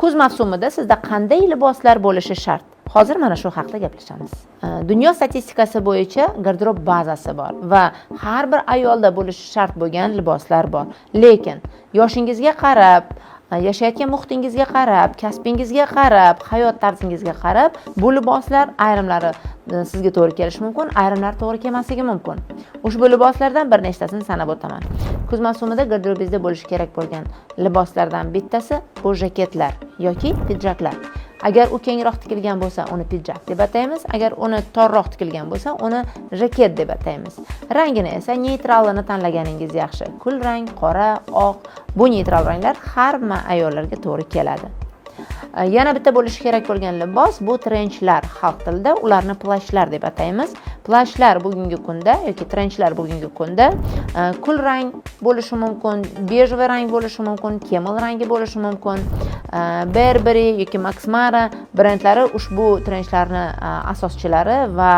Kuz mavsumida sizda qanday liboslar bo'lishi shart? Hozir mana shu haqida gaplashamiz. Dunyo statistikasi bo'yicha garderob bazasi bor va har bir ayolda bo'lishi shart bo'lgan liboslar bor. Lekin yoshingizga qarab, yashayotgan muhitingizga qarab, kasbingizga qarab, hayot tarzingizga qarab bu liboslar ayrimlari sizga to'g'ri kelishi mumkin, ayrimlari to'g'ri kelmasligi mumkin. Ushbu liboslardan bir nechtasini sanab o'taman. Kuz mavsumida garderobingizda bo'lishi kerak bo'lgan liboslardan bittasi bu jaketlar yoki pidjaklar. Agar u kengroq tikilgan bo'lsa, uni pidjak deb ataymiz. Agar uni torroq tikilgan bo'lsa, uni jaket deb ataymiz. Rangini esa neytralini tanlaganingiz yaxshi. Kul rang, qora, oq, bu neytral ranglar har bir ayollarga to'g'ri keladi. Yana bitta bo'lishi kerak bo'lgan libos bu trenchlar, xalq tilida ularni plashlar deb ataymiz. Plashlar bugungi kunda yoki trenchlar bugungi kunda kul rang bo'lishi mumkin, bejli rang bo'lishi mumkin, camel rangi bo'lishi mumkin. Burberry yoki Max Mara brendlari ushbu trenchlarni asoschilari va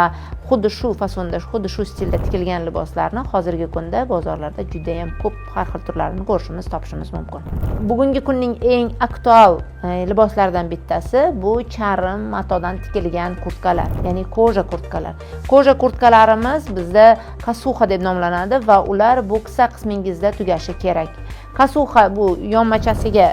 xuddi shu fasonda, xuddi shu stilda tikilgan liboslarni hozirgi kunda bozorlarda juda ham ko'p har xil turlarini ko'rishimiz, topishimiz mumkin. Bugungi kunning eng aktual liboslardan bittasi bu charm matodan tikilgan kurtkalar, ya'ni koja kurtkalar. Koja kurtkalarimiz bizda kasuxa deb nomlanadi va ular bu qisqa qismingizda tugashi kerak. Kasuxa bu yonmachasiga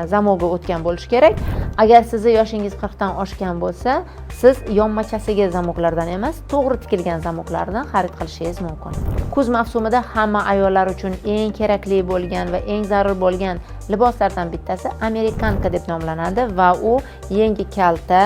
zamoga o'tgan bo'lishi kerak. Agar sizni yoshingiz 40 dan oshgan bo'lsa, siz yonmachasiga zamoklardan emas, to'g'ri tikilgan zamoklarni xarid qilishingiz mumkin. Kuz mavsumida hamma ayollar uchun eng kerakli bo'lgan va eng zarur bo'lgan liboslardan bittasi amerikanka deb nomlanadi va u yengi kalta,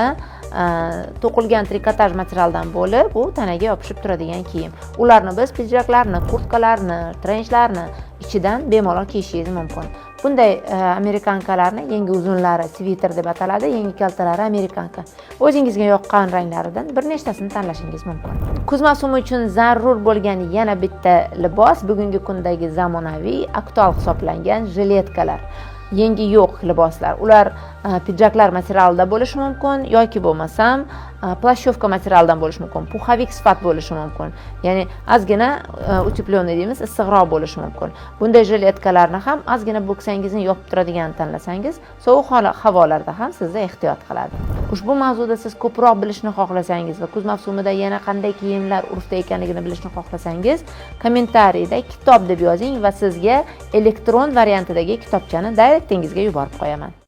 to'qilgan trikotaj materialdan bo'lib, bu tanaga yopishib turadigan kiyim. Ularni biz pidjaklarni, kurtkalarni, trenchlarni ichidan bemalol kiyishingiz mumkin. Bunday amerikankalarni yengi uzunlari sviter deb ataladi, yengi kaltalari amerikanka. O'zingizga yoqqan ranglaridan bir nechtasini tanlashingiz mumkin. Kuz mavsumi uchun zarur bo'lgan yana bitta libos bugungi kundagi zamonaviy, aktual hisoblangan jiletkalar. Yengi yo'q liboslar. Ular pidjaklar materialida bo'lishi mumkin yoki bo'lmasam plashovka materialdan bo'lishi mumkin, puxovik sifat bo'lishi mumkin. Ya'ni ozgina utepленный deymiz, issiqroq bo'lishi mumkin. Bunday jiletkalarni ham ozgina bo'ksangizni yopib turadigan tanlasangiz, sovuq havolarda ham sizni ehtiyot qiladi. Ushbu mavzuda siz ko'proq bilishni xohlasangiz va kuz mavsumida yana qanday kiyimlar urfda ekanligini bilishni xohlasangiz, kommentariyda kitob deb yozing va sizga elektron variantidagi kitobchani direktingizga yuborib qo'yaman.